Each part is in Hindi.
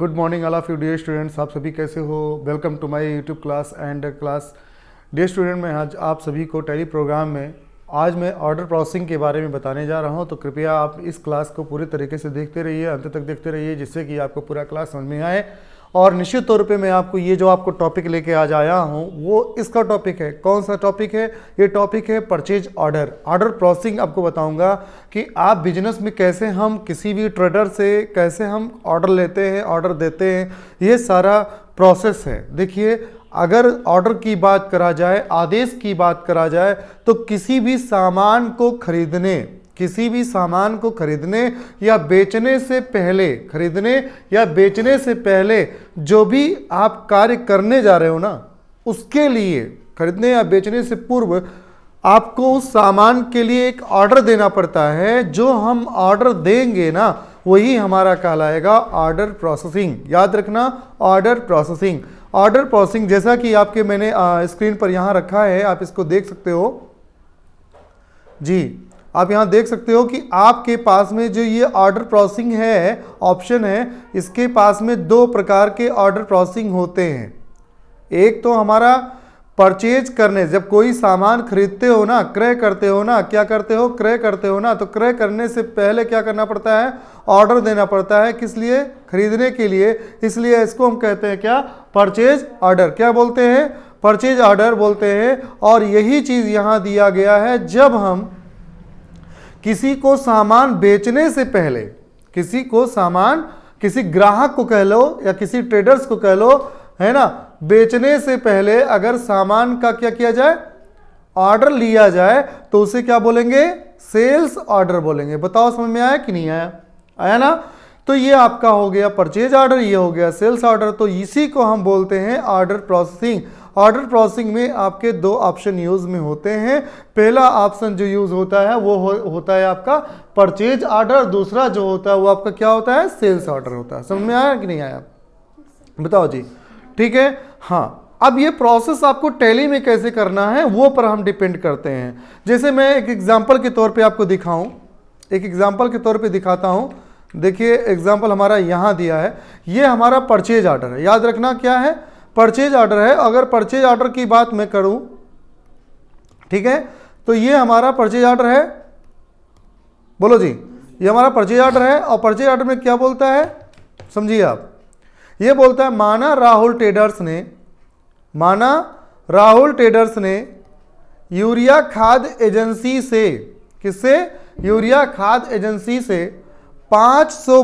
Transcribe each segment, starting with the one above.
Good morning all of you dear students. आप सभी कैसे हो? Welcome to my YouTube class and class. Dear student, मैं आज आप सभी को टेली प्रोग्राम में आज मैं ऑर्डर प्रोसेसिंग के बारे में बताने जा रहा हूं, तो कृपया आप इस क्लास को पूरे तरीके से देखते रहिए, अंत तक देखते रहिए, जिससे कि आपको पूरा क्लास समझ में आए। और निश्चित तौर पे मैं आपको ये जो आपको टॉपिक लेके आज आया हूँ वो इसका टॉपिक है। कौन सा टॉपिक है? ये टॉपिक है परचेज ऑर्डर। ऑर्डर प्रोसेसिंग आपको बताऊंगा कि आप बिजनेस में कैसे हम किसी भी ट्रेडर से कैसे हम ऑर्डर लेते हैं, ऑर्डर देते हैं, ये सारा प्रोसेस है। देखिए, अगर ऑर्डर की बात करा जाए, आदेश की बात करा जाए, तो किसी भी सामान को खरीदने या बेचने से पहले, खरीदने या बेचने से पहले जो भी आप कार्य करने जा रहे हो ना, उसके लिए, खरीदने या बेचने से पूर्व आपको उस सामान के लिए एक ऑर्डर देना पड़ता है। जो हम ऑर्डर देंगे ना, वही हमारा कहलाएगा ऑर्डर प्रोसेसिंग। याद रखना, ऑर्डर प्रोसेसिंग। ऑर्डर प्रोसेसिंग जैसा कि आपके मैंने स्क्रीन पर यहाँ रखा है, आप इसको देख सकते हो जी। आप यहाँ देख सकते हो कि आपके पास में जो ये ऑर्डर प्रोसेसिंग है, ऑप्शन है, इसके पास में दो प्रकार के ऑर्डर प्रोसेसिंग होते हैं। एक तो हमारा परचेज करने, जब कोई सामान खरीदते हो ना, क्रय करते हो ना, क्या करते हो? क्रय करते हो ना। तो क्रय करने से पहले क्या करना पड़ता है? ऑर्डर देना पड़ता है। किस लिए? खरीदने के लिए। इसलिए इसको हम कहते हैं क्या? Purchase order. क्या बोलते हैं? परचेज ऑर्डर बोलते हैं। और यही चीज यहां दिया गया है। जब हम किसी को सामान बेचने से पहले, किसी ग्राहक को कह लो या किसी ट्रेडर्स को कह लो, है ना, बेचने से पहले अगर सामान का क्या किया जाए? ऑर्डर लिया जाए, तो उसे क्या बोलेंगे? सेल्स ऑर्डर बोलेंगे। बताओ समझ में आया कि नहीं आया? आया ना? तो ये आपका हो गया परचेज ऑर्डर, ये हो गया सेल्स ऑर्डर। तो इसी को हम बोलते हैं ऑर्डर प्रोसेसिंग। ऑर्डर प्रोसेसिंग में आपके दो ऑप्शन यूज में होते हैं। पहला ऑप्शन जो यूज होता है वो होता है आपका परचेज ऑर्डर। दूसरा जो होता है वो आपका क्या होता है? सेल्स ऑर्डर होता है। समझ में आया कि नहीं आया? बताओ जी। ठीक है, हाँ। अब ये प्रोसेस आपको टैली में कैसे करना है वो पर हम डिपेंड करते हैं। जैसे मैं एक एग्जांपल के तौर पे आपको दिखाऊं, एक एग्जांपल के तौर पे दिखाता हूं। देखिए, एग्जांपल हमारा यहां दिया है, ये हमारा परचेज ऑर्डर है। याद रखना क्या है? परचेज ऑर्डर है। अगर परचेज ऑर्डर की बात मैं करूं, ठीक है, तो ये हमारा परचेज ऑर्डर है। बोलो जी, ये हमारा परचेज ऑर्डर है। और परचेज ऑर्डर में क्या बोलता है? समझिए आप, ये बोलता है माना राहुल ट्रेडर्स ने यूरिया खाद एजेंसी से, किससे? यूरिया खाद एजेंसी से 500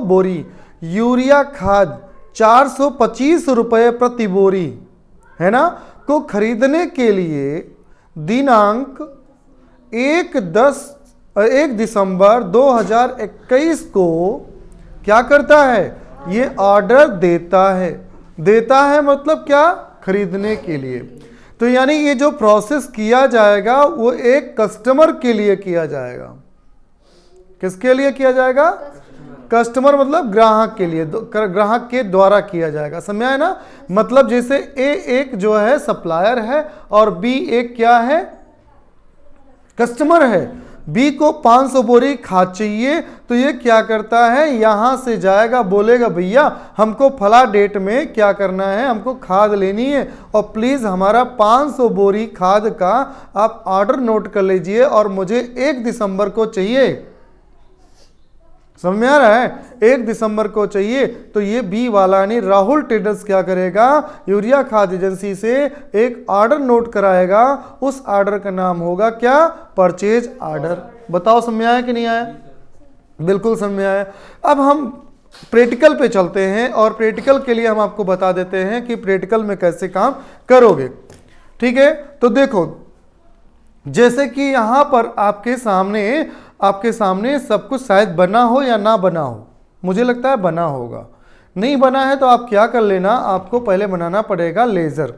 बोरी यूरिया खाद 425 रुपये प्रति बोरी, है ना, को खरीदने के लिए दिनांक 1 दिसंबर 2021 को क्या करता है? ये ऑर्डर देता है मतलब क्या? खरीदने के लिए। तो यानी ये जो प्रोसेस किया जाएगा वो एक कस्टमर के लिए किया जाएगा। किसके लिए किया जाएगा? कस्टमर मतलब ग्राहक के लिए, ग्राहक के द्वारा किया जाएगा। समझ आया ना? मतलब जैसे ए एक जो है सप्लायर है और बी एक क्या है? कस्टमर है। बी को 500 बोरी खाद चाहिए, तो ये क्या करता है? यहां से जाएगा, बोलेगा भैया हमको फला डेट में क्या करना है, हमको खाद लेनी है, और प्लीज हमारा 500 बोरी खाद का आप ऑर्डर नोट कर लीजिए और मुझे 1 दिसंबर को चाहिए। समझ में आ रहा है? 1 दिसंबर को चाहिए। तो ये बी वाला यानी राहुल ट्रेडर्स क्या करेगा? यूरिया खाद एजेंसी से एक ऑर्डर नोट कराएगा। उस ऑर्डर का नाम होगा क्या? Purchase order. बताओ समझ में आया कि नहीं आया? बिल्कुल समझ में आया। अब हम प्रैक्टिकल पे चलते हैं और प्रैक्टिकल के लिए हम आपको बता देते हैं कि प्रैक्टिकल में कैसे काम करोगे। ठीक है, तो देखो, जैसे कि यहां पर आपके सामने सब कुछ शायद बना हो या ना बना हो, मुझे लगता है बना होगा। नहीं बना है तो आप क्या कर लेना, आपको पहले बनाना पड़ेगा लेजर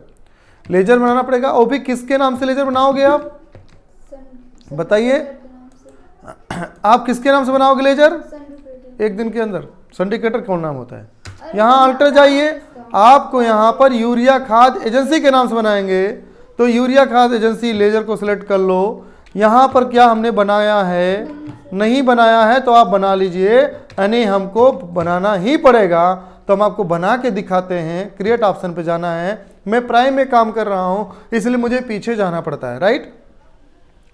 बनाना पड़ेगा। और भी किसके नाम से लेजर बनाओगे आप? बताइए, आप किसके नाम से बनाओगे लेजर? एक दिन के अंदर। सिंडिकेटर कौन नाम होता है? यहाँ अल्टर जाइए, आपको यहाँ पर यूरिया खाद एजेंसी के नाम से बनाएंगे। तो यूरिया खाद एजेंसी लेजर को सिलेक्ट कर लो। यहाँ पर क्या हमने बनाया है? नहीं बनाया है तो आप बना लीजिए यानी हमको बनाना ही पड़ेगा। तो हम आपको बना के दिखाते हैं। क्रिएट ऑप्शन पे जाना है। मैं प्राइम में काम कर रहा हूं, इसलिए मुझे पीछे जाना पड़ता है, राइट।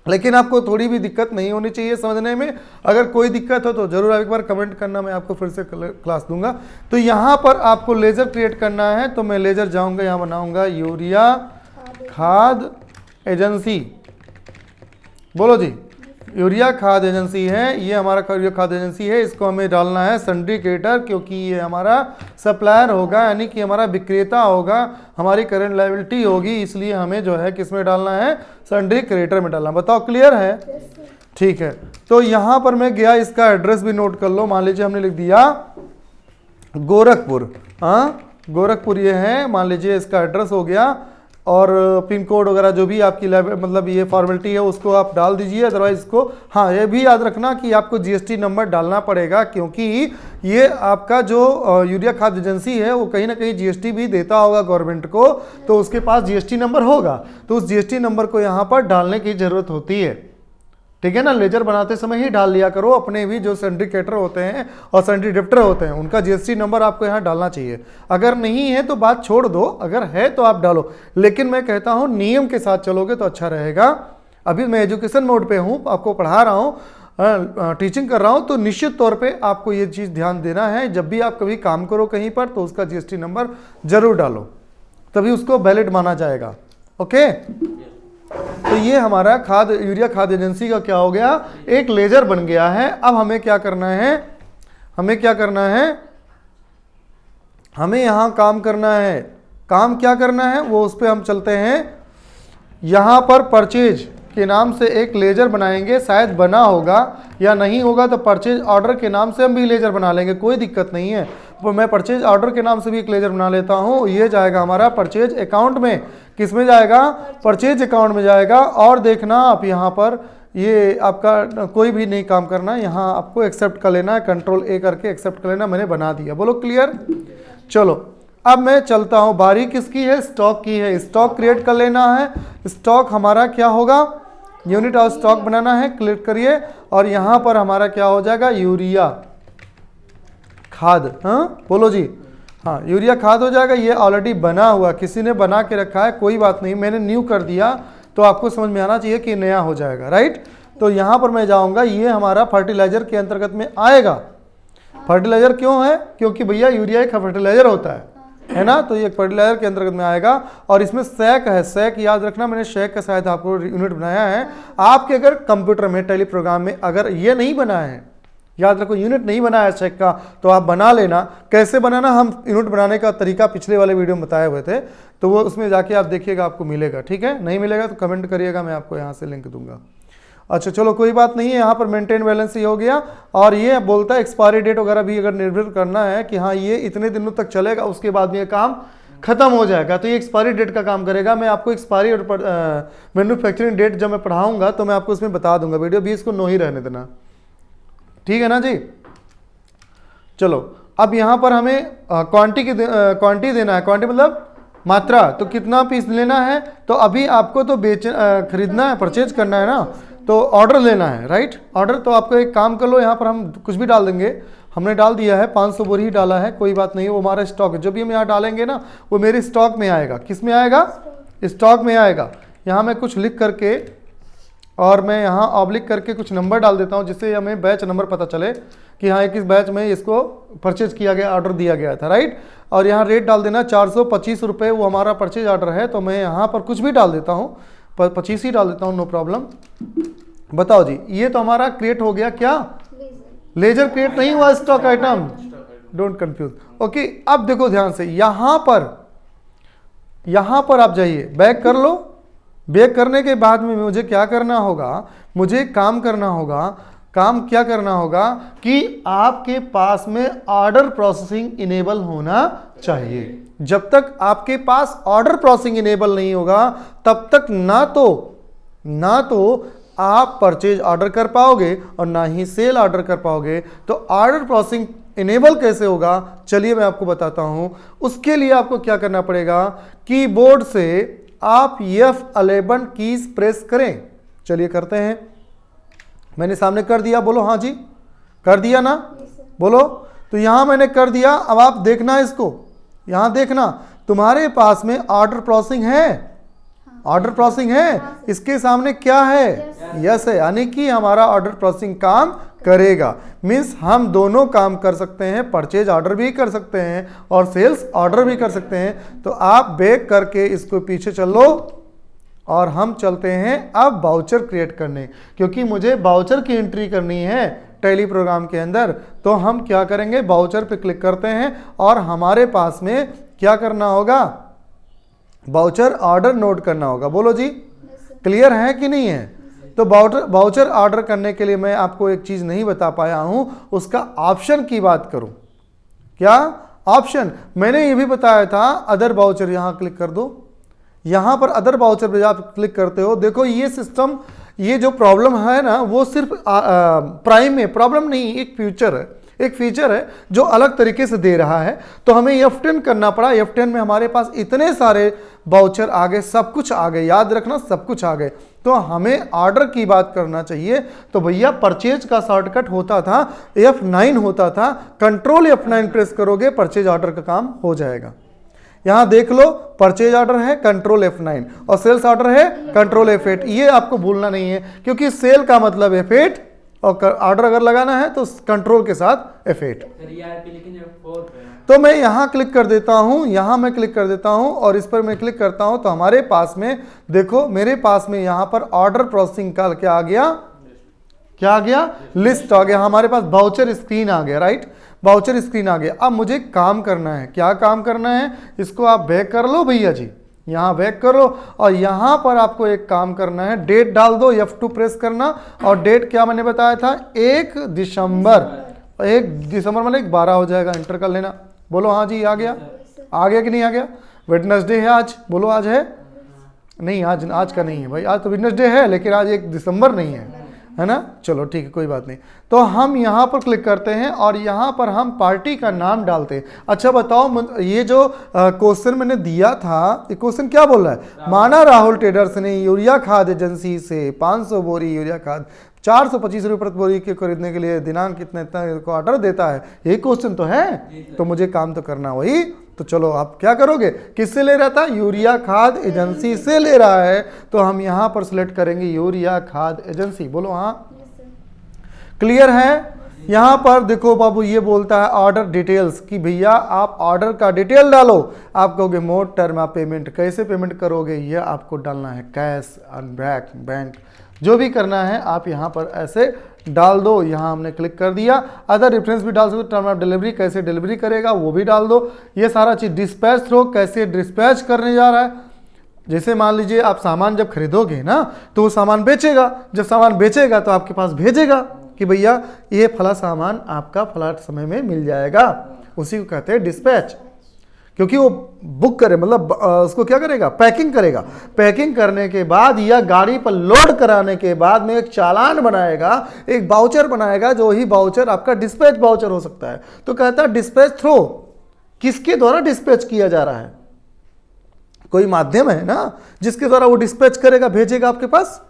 लेकिन आपको थोड़ी भी दिक्कत नहीं होनी चाहिए समझने में। अगर कोई दिक्कत हो तो जरूर एक बार कमेंट करना, मैं आपको फिर से क्लास दूंगा। तो यहाँ पर आपको लेजर क्रिएट करना है, तो मैं लेजर जाऊंगा, यहाँ बनाऊंगा यूरिया खाद एजेंसी। बोलो जी, यूरिया खाद एजेंसी है, ये हमारा यूरिया खाद एजेंसी है। इसको हमें डालना है सन्ड्री क्रेडिटर, क्योंकि ये हमारा सप्लायर होगा, यानी कि हमारा विक्रेता होगा, हमारी करंट लायबिलिटी होगी, इसलिए हमें जो है किस में डालना है, सन्ड्री क्रेडिटर में डालना। बताओ क्लियर है? ठीक है। तो यहाँ पर मैं गया, इसका एड्रेस भी नोट कर लो। मान लीजिए हमने लिख दिया गोरखपुर, हाँ गोरखपुर ये है, मान लीजिए इसका एड्रेस हो गया, और पिन कोड वगैरह जो भी आपकी मतलब ये फॉर्मेलिटी है उसको आप डाल दीजिए। अदरवाइज इसको, हाँ ये भी याद रखना कि आपको जीएसटी नंबर डालना पड़ेगा, क्योंकि ये आपका जो यूरिया खाद एजेंसी है वो कहीं ना कहीं जीएसटी भी देता होगा गवर्नमेंट को, तो उसके पास जीएसटी नंबर होगा, तो उस जीएसटी नंबर को यहाँ पर डालने की जरूरत होती है। ठीक है ना। लेजर बनाते समय ही डाल लिया करो। अपने भी जो सन्ड्री क्रेडिटर होते हैं और सन्ड्री डेबिटर होते हैं, उनका जीएसटी नंबर आपको यहाँ डालना चाहिए। अगर नहीं है तो बात छोड़ दो, अगर है तो आप डालो, लेकिन मैं कहता हूँ नियम के साथ चलोगे तो अच्छा रहेगा। अभी मैं एजुकेशन मोड पे हूँ, आपको पढ़ा रहा हूँ, टीचिंग कर रहा हूँ, तो निश्चित तौर पर आपको ये चीज़ ध्यान देना है। जब भी आप कभी काम करो कहीं पर, तो उसका जीएसटी नंबर जरूर डालो, तभी उसको वैलिड माना जाएगा। ओके। तो ये हमारा यूरिया खाद एजेंसी का क्या हो गया, एक लेजर बन गया है। अब हमें क्या करना है, हमें यहां काम करना है। काम क्या करना है वो उस पर हम चलते हैं। यहां पर परचेज के नाम से एक लेजर बनाएंगे, शायद बना होगा या नहीं होगा, तो परचेज ऑर्डर के नाम से हम भी लेजर बना लेंगे, कोई दिक्कत नहीं है। तो मैं परचेज ऑर्डर के नाम से भी एक लेजर बना लेता हूं। ये जाएगा हमारा परचेज अकाउंट में। किस में जाएगा? परचेज अकाउंट में जाएगा। और देखना आप यहाँ पर, ये आपका कोई भी नहीं काम करना, यहाँ आपको एक्सेप्ट कर लेना है, कंट्रोल ए करके एक्सेप्ट कर लेना। मैंने बना दिया, बोलो क्लियर। चलो अब मैं चलता हूँ, बारी किसकी है? स्टॉक की है। स्टॉक क्रिएट कर लेना है। स्टॉक हमारा क्या होगा? यूनिट ऑफ स्टॉक बनाना है, क्लिक करिए, और यहाँ पर हमारा क्या हो जाएगा? यूरिया खाद। हाँ बोलो जी, हाँ यूरिया खाद हो जाएगा। ये ऑलरेडी बना हुआ, किसी ने बना के रखा है, कोई बात नहीं, मैंने न्यू कर दिया, तो आपको समझ में आना चाहिए कि नया हो जाएगा, राइट। तो यहाँ पर मैं जाऊँगा, ये हमारा फर्टिलाइजर के अंतर्गत में आएगा। फर्टिलाइजर क्यों है? क्योंकि भैया यूरिया एक फर्टिलाइजर होता है ना, तो ये फर्टिलाइजर के अंतर्गत में आएगा। और इसमें सैक है, सैक याद रखना, मैंने सैक का शायद आपको यूनिट बनाया है। आपके अगर कंप्यूटर में, टेली प्रोग्राम में अगर ये नहीं बना है, याद रखो यूनिट नहीं बना है सैक का, तो आप बना लेना। कैसे बनाना, हम यूनिट बनाने का तरीका पिछले वाले वीडियो में बताए हुए थे, तो वो उसमें जाके आप देखिएगा, आपको मिलेगा। ठीक है, नहीं मिलेगा तो कमेंट करिएगा, मैं आपको यहाँ से लिंक दूंगा। अच्छा चलो कोई बात नहीं है। यहाँ पर मेंटेन बैलेंस ही हो गया, और ये बोलता है एक्सपायरी डेट वगैरह भी अगर निर्भर करना है कि हाँ ये इतने दिनों तक चलेगा, उसके बाद में ये काम खत्म हो जाएगा, तो ये एक्सपायरी डेट का काम करेगा। मैं आपको एक्सपायरी और मैन्युफैक्चरिंग डेट जब मैं पढ़ाऊंगा तो मैं आपको उसमें बता दूंगा। वीडियो भी इसको नो ही रहने देना, ठीक है ना जी। चलो अब यहाँ पर हमें क्वांटिटी देना है। क्वांटिटी मतलब मात्रा, तो कितना पीस लेना है, तो अभी आपको तो खरीदना है, परचेज करना है ना, तो ऑर्डर लेना है, राइट। ऑर्डर, तो आपको एक काम कर लो, यहाँ पर हम कुछ भी डाल देंगे। हमने डाल दिया है 500 बोरी ही डाला है, कोई बात नहीं, वो हमारा स्टॉक है। जो भी हम यहाँ डालेंगे ना वो मेरे स्टॉक में आएगा। किस में आएगा? स्टॉक में आएगा। यहाँ मैं कुछ लिख करके, और मैं यहाँ ऑब्लिक करके कुछ नंबर डाल देता हूँ, जिससे हमें बैच नंबर पता चले कि हाँ किस बैच में इसको परचेज किया गया, ऑर्डर दिया गया था, राइट। और यहाँ रेट डाल देना 425 रुपये, वो हमारा परचेज ऑर्डर है। तो मैं यहाँ पर कुछ भी डाल देता हूँ, 25 ही डाल देता हूँ, नो प्रॉब्लम। बताओ जी, ये तो हमारा क्रिएट हो गया। क्या? लेजर क्रिएट नहीं हुआ, stock item, don't confuse. Okay, अब देखो ध्यान से, यहाँ पर आप जाइए, बैक कर लो। बैक करने के बाद में मुझे क्या करना होगा? मुझे काम करना होगा। काम क्या करना होगा कि आपके पास में ऑर्डर प्रोसेसिंग इनेबल होना चाहिए। जब तक आपके पास ऑर्डर प्रोसेसिंग इनेबल नहीं होगा, तब तक ना तो आप परचेज ऑर्डर कर पाओगे और ना ही सेल ऑर्डर कर पाओगे। तो ऑर्डर प्रोसेसिंग इनेबल कैसे होगा, चलिए मैं आपको बताता हूं। उसके लिए आपको क्या करना पड़ेगा, कीबोर्ड से आप F11 कीज प्रेस करें। चलिए करते हैं, मैंने सामने कर दिया, बोलो हाँ जी, कर दिया ना। बोलो। तो यहाँ मैंने कर दिया, अब आप देखना इसको, यहाँ देखना तुम्हारे पास में ऑर्डर प्रोसेसिंग है, ऑर्डर प्रोसेसिंग है, इसके सामने क्या है, यस है, यानी कि हमारा ऑर्डर प्रोसेसिंग काम करेगा। मीन्स हम दोनों काम कर सकते हैं, परचेज ऑर्डर भी कर सकते हैं और सेल्स ऑर्डर भी कर सकते हैं। तो आप बैक करके इसको पीछे चलो और हम चलते हैं अब वाउचर क्रिएट करने, क्योंकि मुझे वाउचर की एंट्री करनी है टैली प्रोग्राम के अंदर। तो हम क्या करेंगे, वाउचर पे क्लिक करते हैं और हमारे पास में क्या करना होगा, वाउचर ऑर्डर नोट करना होगा। बोलो जी, क्लियर है कि नहीं है? तो वाउचर ऑर्डर करने के लिए मैं आपको एक चीज नहीं बता पाया हूं, उसका ऑप्शन की बात करूं। क्या ऑप्शन? मैंने ये भी बताया था अदर वाउचर, यहां क्लिक कर दो। यहां पर अदर वाउचर पे आप क्लिक करते हो, देखो ये सिस्टम, ये जो प्रॉब्लम है ना, वो सिर्फ प्राइम में प्रॉब्लम नहीं, एक फ्यूचर है, एक फीचर है जो अलग तरीके से दे रहा है। तो हमें F10 करना पड़ा। F10 में हमारे पास इतने सारे वाउचर आ गए, सब कुछ आ गए, याद रखना सब कुछ आ गए। तो हमें ऑर्डर की बात करना चाहिए। तो भैया परचेज का शॉर्टकट होता था F9 होता था, कंट्रोल F9 प्रेस करोगे परचेज ऑर्डर का काम हो जाएगा। यहां देख लो, परचेज ऑर्डर है कंट्रोल F9 और सेल्स ऑर्डर है कंट्रोल F8। ये आपको भूलना नहीं है, क्योंकि सेल का मतलब F8 और ऑर्डर अगर लगाना है तो कंट्रोल के साथ F8। तो मैं यहां क्लिक कर देता हूं, यहां मैं क्लिक कर देता हूं और इस पर मैं क्लिक करता हूं तो हमारे पास में देखो, मेरे पास में यहां पर ऑर्डर प्रोसेसिंग का क्या आ गया, क्या आ गया, लिस्ट आ गया। हमारे पास वाउचर स्क्रीन आ गया, राइट, वाउचर स्क्रीन आ गया। अब मुझे काम करना है, क्या काम करना है, इसको आप बैक कर लो भैया जी, यहाँ बैक करो और यहाँ पर आपको एक काम करना है, डेट डाल दो, F2 प्रेस करना। और डेट क्या मैंने बताया था, 1 दिसंबर, 1 दिसंबर मतलब 12 हो जाएगा, एंटर कर लेना। बोलो हाँ जी, आ गया, आ गया कि नहीं आ गया? वेडनेसडे है आज, बोलो आज है नहीं, आज का नहीं है भाई, आज तो वेडनेसडे है लेकिन आज 1 दिसंबर नहीं है ना। चलो ठीक है, कोई बात नहीं। तो हम यहाँ पर क्लिक करते हैं और यहाँ पर हम पार्टी का नाम डालते हैं। अच्छा बताओ, ये जो क्वेश्चन मैंने दिया था, ये क्वेश्चन क्या बोल रहा है, माना राहुल ट्रेडर्स ने यूरिया खाद एजेंसी से 500 बोरी यूरिया खाद 425 रुपये प्रति बोरी के खरीदने के लिए दिनांक कितने को ऑर्डर देता है। ये क्वेश्चन तो है, तो मुझे काम तो करना वही। तो चलो आप क्या करोगे, किससे ले रहा था, यूरिया खाद एजेंसी से ले रहा है। तो हम यहाँ पर सिलेक्ट करेंगे यूरिया खाद एजेंसी। बोलो हाँ, क्लियर है? यहाँ पर देखो बाबू, ये बोलता है ऑर्डर डिटेल्स कि भैया आप ऑर्डर का डिटेल डालो। आप कहोगे मोड टर्म ऑफ पेमेंट, कैसे पेमेंट करोगे, ये आपको डालना है, कैश, अनब्रैक, बैंक, जो भी करना है आप यहाँ पर ऐसे डाल दो। यहाँ हमने क्लिक कर दिया। अदर रेफरेंस भी डाल सकते, टर्म ऑफ डिलीवरी, कैसे डिलीवरी करेगा वो भी डाल दो। ये सारा चीज़, डिस्पैच थ्रो, कैसे डिस्पैच करने जा रहा है। जैसे मान लीजिए आप सामान जब खरीदोगे ना, तो वो सामान बेचेगा, जब सामान बेचेगा तो आपके पास भेजेगा कि भैया ये फला सामान आपका फला समय में मिल जाएगा, उसी को कहते हैं डिस्पैच। क्योंकि वो बुक करे, मतलब उसको क्या करेगा, पैकिंग करेगा। पैकिंग करने के बाद या गाड़ी पर लोड कराने के बाद में एक चालान बनाएगा, एक वाउचर बनाएगा, जो ही वाउचर आपका डिस्पैच वाउचर हो सकता है। तो कहता है डिस्पैच थ्रो, किसके द्वारा डिस्पैच किया जा रहा है, कोई माध्यम है ना जिसके द्वारा वो डिस्पैच करेगा, भेजेगा आपके पास।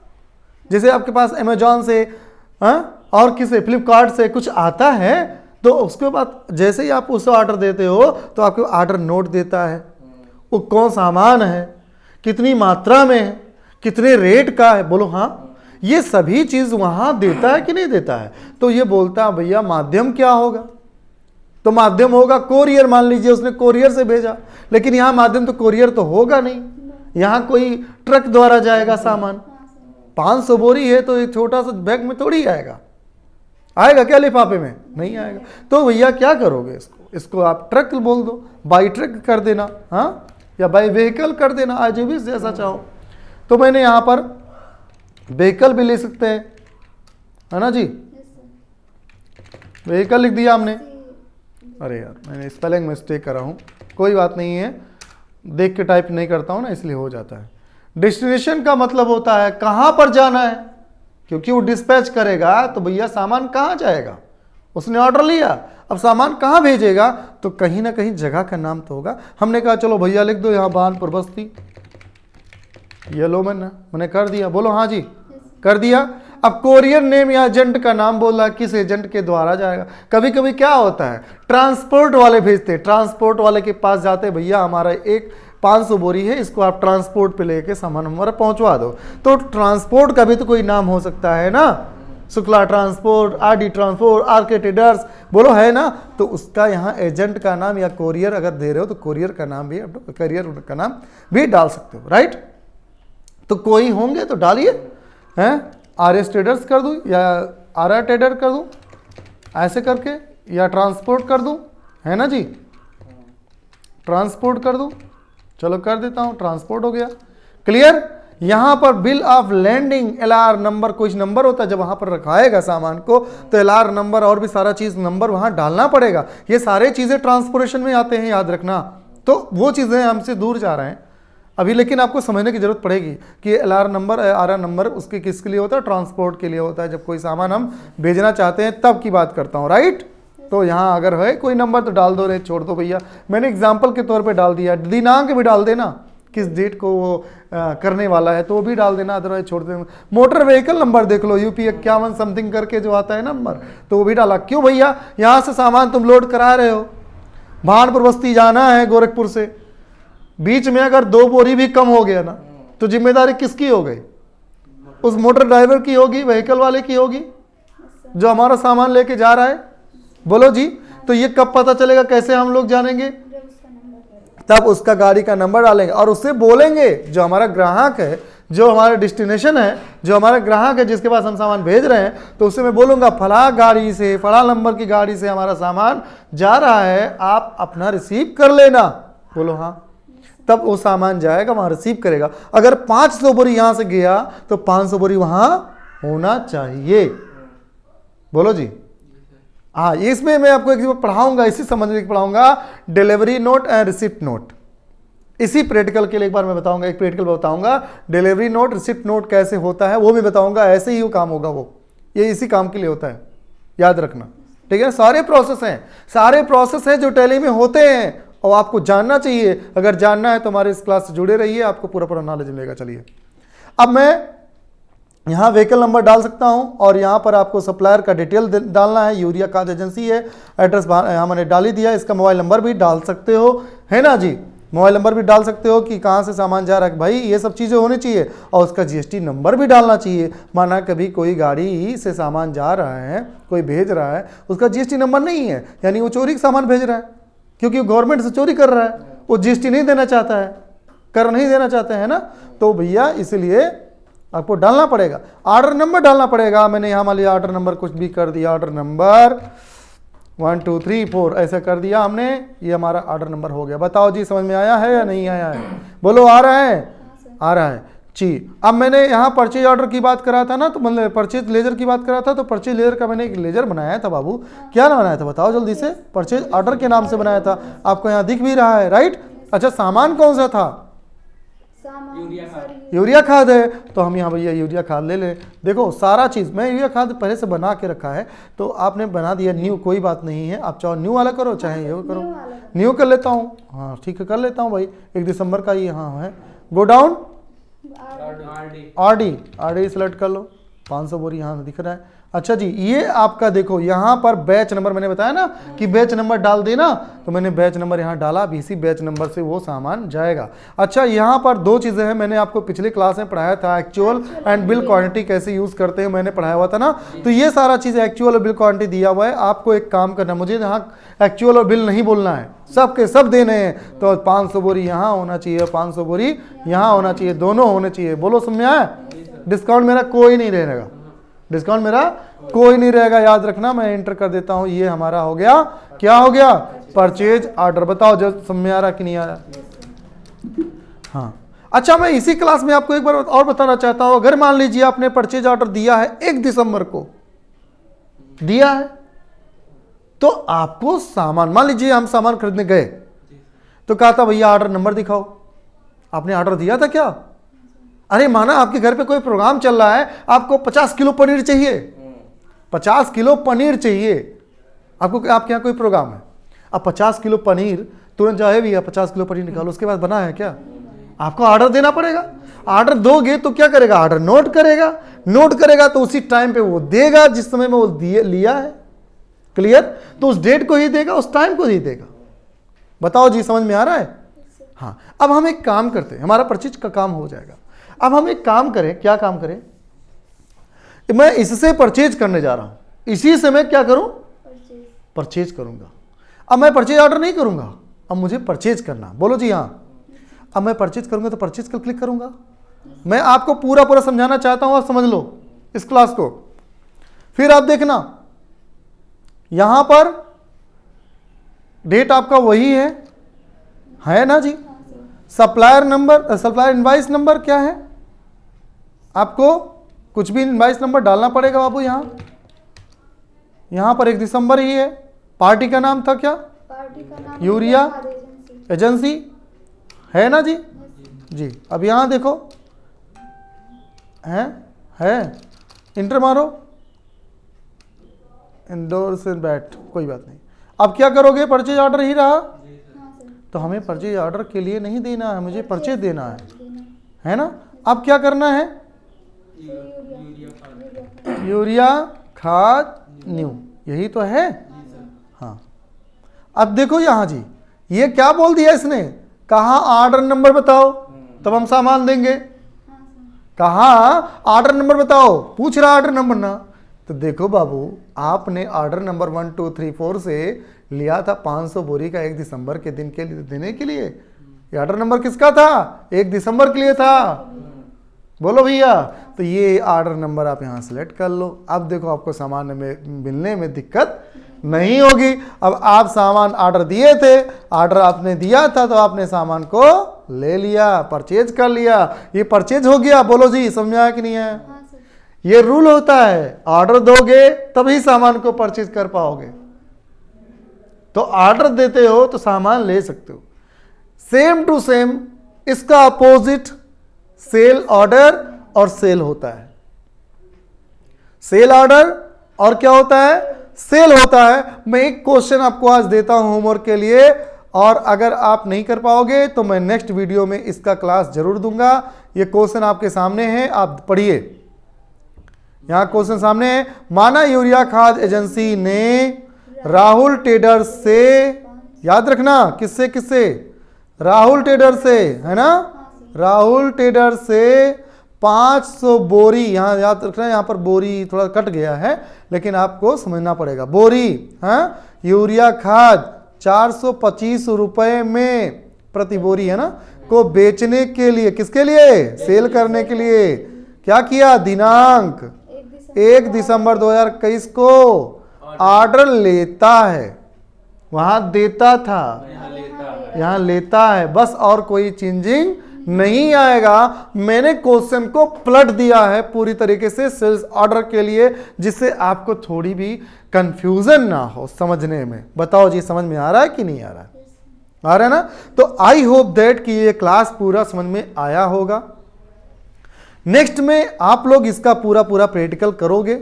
जैसे आपके पास अमेजॉन से और किसी फ्लिपकार्ट से कुछ आता है, तो उसके बाद जैसे ही आप उसे ऑर्डर देते हो तो आपको ऑर्डर नोट देता है, वो कौन सामान है, कितनी मात्रा में है, कितने रेट का है। बोलो हाँ, ये सभी चीज़ वहाँ देता है कि नहीं देता है। तो ये बोलता है भैया माध्यम क्या होगा, तो माध्यम होगा कोरियर। मान लीजिए उसने कोरियर से भेजा, लेकिन यहाँ माध्यम तो कोरियर तो होगा नहीं, यहाँ कोई ट्रक द्वारा जाएगा सामान। 500 बोरी है तो एक छोटा सा बैग में थोड़ी आएगा, आएगा क्या लिफाफे में, नहीं आएगा। तो भैया क्या करोगे, इसको आप ट्रक बोल दो, बाई ट्रक कर देना, हाँ, या बाई व्हीकल कर देना, आज भी जैसा चाहो। तो मैंने यहाँ पर व्हीकल भी ले सकते हैं, है ना जी, व्हीकल लिख दिया हमने। अरे यार मैंने स्पेलिंग मिस्टेक करा हूँ, कोई बात नहीं है, देख के टाइप नहीं करता हूँ ना, इसलिए हो जाता है। डेस्टिनेशन का मतलब होता है कहाँ पर जाना है, क्योंकि वो डिस्पैच करेगा तो भैया सामान कहाँ जाएगा, उसने ऑर्डर लिया, अब सामान कहाँ भेजेगा, तो कहीं ना कहीं जगह का नाम तो होगा। हमने कहा चलो भैया लिख दो यहाँ बानपुर बस्ती, ये लो मैंने कर दिया। बोलो हाँ जी, कर दिया। अब कोरियर नेम या एजेंट का नाम बोला, किस एजेंट के द्वारा जाएगा। कभी कभी क्या होता है, ट्रांसपोर्ट वाले भेजते हैं, ट्रांसपोर्ट वाले के पास जाते हैं, भैया हमारा एक 500 बोरी है, इसको आप ट्रांसपोर्ट पे लेके सामान हमारा पहुंचवा दो। तो ट्रांसपोर्ट का भी तो कोई नाम हो सकता है ना, Shukla transport, RD transport, RK traders, बोलो है ना। तो उसका यहाँ एजेंट का नाम या कोरियर अगर दे रहे हो तो कोरियर का नाम भी, कोरियर का नाम भी डाल सकते हो, राइट। तो कोई होंगे तो डालिए, हैं, आरएस ट्रेडर्स कर दूं या आरआर ट्रेडर कर दूं, ऐसे करके, या ट्रांसपोर्ट कर दूं, है ना जी, ट्रांसपोर्ट कर दूं, चलो कर देता हूं, ट्रांसपोर्ट हो गया, क्लियर। यहां पर bill of landing, LR number, कुछ नंबर होता है जब वहां पर रखाएगा सामान को तो एलआर नंबर और भी सारा चीज नंबर वहां डालना पड़ेगा। ये सारे चीजें ट्रांसपोर्टेशन में आते हैं, याद रखना। तो वो चीजें हमसे दूर जा रहे हैं अभी, लेकिन आपको समझने की जरूरत पड़ेगी कि एलआर नंबर, आरआर नंबर उसके किसके लिए होता है, ट्रांसपोर्ट के लिए होता है। जब कोई सामान हम भेजना चाहते हैं तब की बात करता हूँ, राइट। तो यहाँ अगर है कोई नंबर तो डाल दो, रे छोड़ दो भैया, मैंने एग्जाम्पल के तौर पे डाल दिया। दिनांक भी डाल देना, किस डेट को वो करने वाला है तो वो भी डाल देना, अदरवाइज छोड़ देना। मोटर व्हीकल नंबर देख लो, यूपी 51 समथिंग करके जो आता है नंबर, तो वो भी डाला। क्यों भैया, यहाँ से सामान तुम लोड करा रहे हो, भानपुर बस्ती जाना है गोरखपुर से, बीच में अगर 2 बोरी भी कम हो गया ना तो जिम्मेदारी किसकी हो गई, उस मोटर ड्राइवर की होगी, व्हीकल वाले की होगी जो हमारा सामान लेके जा रहा है, बोलो जी। तो ये कब पता चलेगा, कैसे हम लोग जानेंगे, तब उसका गाड़ी का नंबर डालेंगे और उससे बोलेंगे, जो हमारा ग्राहक है, जो हमारा डेस्टिनेशन है, जो हमारा ग्राहक है जिसके पास हम सामान भेज रहे हैं, तो उससे मैं बोलूँगा फला गाड़ी से, फला नंबर की गाड़ी से हमारा सामान जा रहा है, आप अपना रिसीव कर लेना, बोलो हाँ। तब वो सामान जाएगा, वहाँ रिसीव करेगा। अगर 500 बोरी यहाँ से गया तो 500 बोरी वहाँ होना चाहिए, बोलो जी। हाँ, इसमें मैं आपको एक चीज पढ़ाऊंगा, इसी समझने की पढ़ाऊंगा, delivery note and receipt note. इसी प्रैक्टिकल के लिए एक बार मैं बताऊंगा, एक प्रैक्टिकल बताऊंगा, डिलीवरी नोट रिसिप्ट नोट कैसे होता है वो भी बताऊंगा। ऐसे ही वो काम होगा, वो ये इसी काम के लिए होता है, याद रखना, ठीक है। सारे प्रोसेस हैं जो टैली में होते हैं और आपको जानना चाहिए। अगर जानना है तो हमारे इस क्लास से जुड़े रहिए, आपको पूरा नॉलेज मिलेगा। चलिए, अब मैं यहाँ व्हीकल नंबर डाल सकता हूँ और यहाँ पर आपको सप्लायर का डिटेल डालना है, यूरिया खाद एजेंसी है, एड्रेस यहाँ मैंने डाल ही दिया। इसका मोबाइल नंबर भी डाल सकते हो, है ना जी, मोबाइल नंबर भी डाल सकते हो कि कहाँ से सामान जा रहा है, भाई ये सब चीज़ें होनी चाहिए। और उसका जीएसटी नंबर भी डालना चाहिए, माना कभी कोई गाड़ी से सामान जा रहा है, कोई भेज रहा है, उसका जीएसटी नंबर नहीं है, यानी वो चोरी का सामान भेज रहा है, क्योंकि वो गवर्नमेंट से चोरी कर रहा है, वो जीएसटी नहीं देना चाहता है, कर नहीं देना चाहते हैं ना। तो भैया इसलिए आपको डालना पड़ेगा, ऑर्डर नंबर डालना पड़ेगा। मैंने यहाँ मान लिया ऑर्डर नंबर कुछ भी कर दिया, ऑर्डर नंबर 1 2 3 4 ऐसा कर दिया हमने, ये हमारा ऑर्डर नंबर हो गया। बताओ जी, समझ में आया है या नहीं आया है, बोलो आ रहा है, आ रहा है जी। अब मैंने यहाँ परचेज ऑर्डर की बात करा था ना, तो मतलब परचेज लेजर की बात करा था, तो परचेज लेजर का मैंने एक लेजर बनाया था बाबू। क्या बनाया था बताओ जल्दी से, परचेज ऑर्डर के नाम से बनाया था, आपको यहाँ दिख भी रहा है, राइट। अच्छा, सामान कौन सा था, यूरिया खाद है, तो हम यहाँ भैया यूरिया खाद ले लें। देखो सारा चीज़ मैं यूरिया खाद पहले से बना के रखा है, तो आपने बना दिया न्यू, कोई बात नहीं है, आप चाहो न्यू वाला करो चाहे ये करो, न्यू कर लेता हूँ, हाँ ठीक है कर लेता हूँ भाई। 1 दिसंबर का ये हाँ है, गो डाउन आरडी सेलेक्ट कर लो, 500 बोरी यहाँ दिख रहा है। अच्छा जी, ये आपका देखो यहाँ पर बैच नंबर मैंने बताया ना कि बैच नंबर डाल देना, तो मैंने बैच नंबर यहाँ डाला, इसी बैच नंबर से वो सामान जाएगा। अच्छा, यहाँ पर 2 चीज़ें हैं, मैंने आपको पिछले क्लास में पढ़ाया था, एक्चुअल एंड बिल क्वांटिटी कैसे यूज़ करते हैं, मैंने पढ़ाया हुआ था ना। तो ये सारा चीज़ एक्चुअल और बिल क्वांटिटी दिया हुआ है, आपको एक काम करना, मुझे यहाँ एक्चुअल और बिल नहीं बोलना है, सब के सब देने हैं। तो 500 बोरी यहाँ होना चाहिए, 500 बोरी यहाँ होना चाहिए, दोनों होने चाहिए, बोलो समझ में आया। डिस्काउंट मेरा कोई नहीं रहेगा, डिस्काउंट मेरा कोई नहीं रहेगा, याद रखना। मैं एंटर कर देता हूं, ये हमारा हो गया, क्या हो गया, परचेज ऑर्डर। बताओ जब समझ में आ रहा कि नहीं आ रहा। हाँ, अच्छा, मैं इसी क्लास में आपको एक बार और बताना चाहता हूं, अगर मान लीजिए आपने परचेज ऑर्डर दिया है 1 दिसंबर को दिया है, तो आपको सामान, मान लीजिए हम सामान खरीदने गए तो कहा था भैया ऑर्डर नंबर दिखाओ, आपने ऑर्डर दिया था क्या। अरे माना आपके घर पे कोई प्रोग्राम चल रहा है, आपको 50 किलो पनीर चाहिए, 50 किलो पनीर चाहिए आपको, आपके यहाँ कोई प्रोग्राम है, अब 50 किलो पनीर तुरंत जाए भी, 50 किलो पनीर निकालो, उसके बाद बना है क्या, आपको ऑर्डर देना पड़ेगा। ऑर्डर दोगे तो क्या करेगा, ऑर्डर नोट करेगा, नोट करेगा तो उसी टाइम पे वो देगा जिस समय में वो लिया है। क्लियर? तो उस डेट को ही देगा, उस टाइम को ही देगा। बताओ जी, समझ में आ रहा है? हाँ। अब हम एक काम करते हैं, हमारा परचेज का काम हो जाएगा। अब हम एक काम करें, क्या काम करें, मैं इससे परचेज करने जा रहा हूं, इसी से मैं क्या करूं, परचेज करूंगा। अब मैं परचेज ऑर्डर नहीं करूंगा, अब मुझे परचेज करना। बोलो जी हाँ। अब मैं परचेज करूंगा तो परचेज पर क्लिक करूंगा। मैं आपको पूरा पूरा समझाना चाहता हूं, आप समझ लो इस क्लास को। फिर आप देखना, यहां पर डेट आपका वही है ना जी। Supplier number, supplier invoice number क्या है, आपको कुछ भी इनवाइस नंबर डालना पड़ेगा बाबू। यहां पर 1 दिसंबर ही है। पार्टी का नाम था क्या, पार्टी का नाम यूरिया एजेंसी है ना जी। जी अब यहां देखो, है इंटर मारो, इंडोर्स एंड बैट, कोई बात नहीं। अब क्या करोगे, परचेज ऑर्डर ही रहा, तो हमें परचेज ऑर्डर के लिए नहीं देना है, मुझे परचेज देना है ना। अब क्या करना है, यूरिया खाद न्यू, यही तो है। हाँ अब देखो यहां जी, ये क्या बोल दिया इसने, कहा ऑर्डर नंबर बताओ तब हम सामान देंगे। कहा ऑर्डर नंबर बताओ, पूछ रहा ऑर्डर नंबर ना। तो देखो बाबू, आपने ऑर्डर नंबर 1 2 3 4 से लिया था 500 बोरी का 1 दिसंबर के दिन के लिए देने के लिए। ये ऑर्डर नंबर किसका था, 1 दिसंबर के लिए था। बोलो भैया। तो ये ऑर्डर नंबर आप यहाँ सेलेक्ट कर लो। अब देखो आपको सामान में मिलने में दिक्कत नहीं होगी। अब आप सामान ऑर्डर दिए थे, ऑर्डर आपने दिया था तो आपने सामान को ले लिया, परचेज कर लिया, ये परचेज हो गया। बोलो जी, समझ में आया कि नहीं है? ये रूल होता है, ऑर्डर दोगे तभी सामान को परचेज कर पाओगे। तो ऑर्डर देते हो तो सामान ले सकते हो। सेम टू सेम इसका अपोजिट सेल ऑर्डर और सेल होता है। सेल ऑर्डर और क्या होता है, सेल होता है। मैं एक क्वेश्चन आपको आज देता हूं होमवर्क के लिए, और अगर आप नहीं कर पाओगे तो मैं नेक्स्ट वीडियो में इसका क्लास जरूर दूंगा। ये क्वेश्चन आपके सामने है, आप पढ़िए। यहां क्वेश्चन सामने है, माना यूरिया खाद एजेंसी ने राहुल ट्रेडर्स से, याद रखना किससे किससे, राहुल ट्रेडर्स से, है ना, राहुल ट्रेडर्स से 500 बोरी, यहां याद रखना, यहां पर बोरी थोड़ा कट गया है लेकिन आपको समझना पड़ेगा। बोरी यूरिया खाद 425 रुपए में प्रति बोरी, है ना, को बेचने के लिए, किसके लिए, सेल करने के लिए। क्या किया, दिनांक 1 दिसंबर 2021 को ऑर्डर लेता है। वहां देता था, यहां लेता है, बस और कोई चेंजिंग नहीं आएगा। मैंने क्वेश्चन को पलट दिया है पूरी तरीके से सेल्स ऑर्डर के लिए, जिससे आपको थोड़ी भी कंफ्यूजन ना हो समझने में। बताओ जी, समझ में आ रहा है कि नहीं आ रहा है? आ रहा है ना। तो आई होप दैट कि ये क्लास पूरा समझ में आया होगा। नेक्स्ट में आप लोग इसका पूरा प्रैक्टिकल करोगे।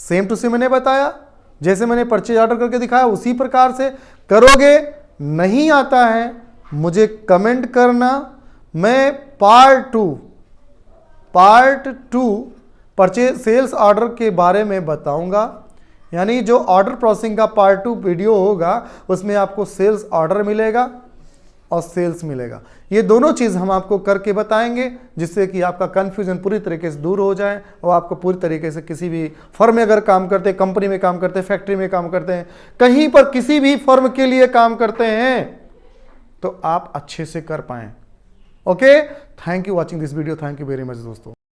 सेम टू सेम मैंने बताया, जैसे मैंने परचेज ऑर्डर करके दिखाया उसी प्रकार से करोगे। नहीं आता है मुझे कमेंट करना, मैं part two purchase sales order के बारे में बताऊंगा। यानी जो ऑर्डर प्रोसेसिंग का पार्ट 2 वीडियो होगा उसमें आपको सेल्स ऑर्डर मिलेगा और सेल्स मिलेगा। ये दोनों चीज़ हम आपको करके बताएंगे, जिससे कि आपका कन्फ्यूजन पूरी तरीके से दूर हो जाए और आपको पूरी तरीके से किसी भी फर्म में अगर काम करते हैं, कंपनी में काम करते हैं, फैक्ट्री में काम करते हैं, कहीं पर किसी भी फर्म के लिए काम करते हैं, तो आप अच्छे से कर पाएं। Okay, thank you watching this video, thank you very much दोस्तों।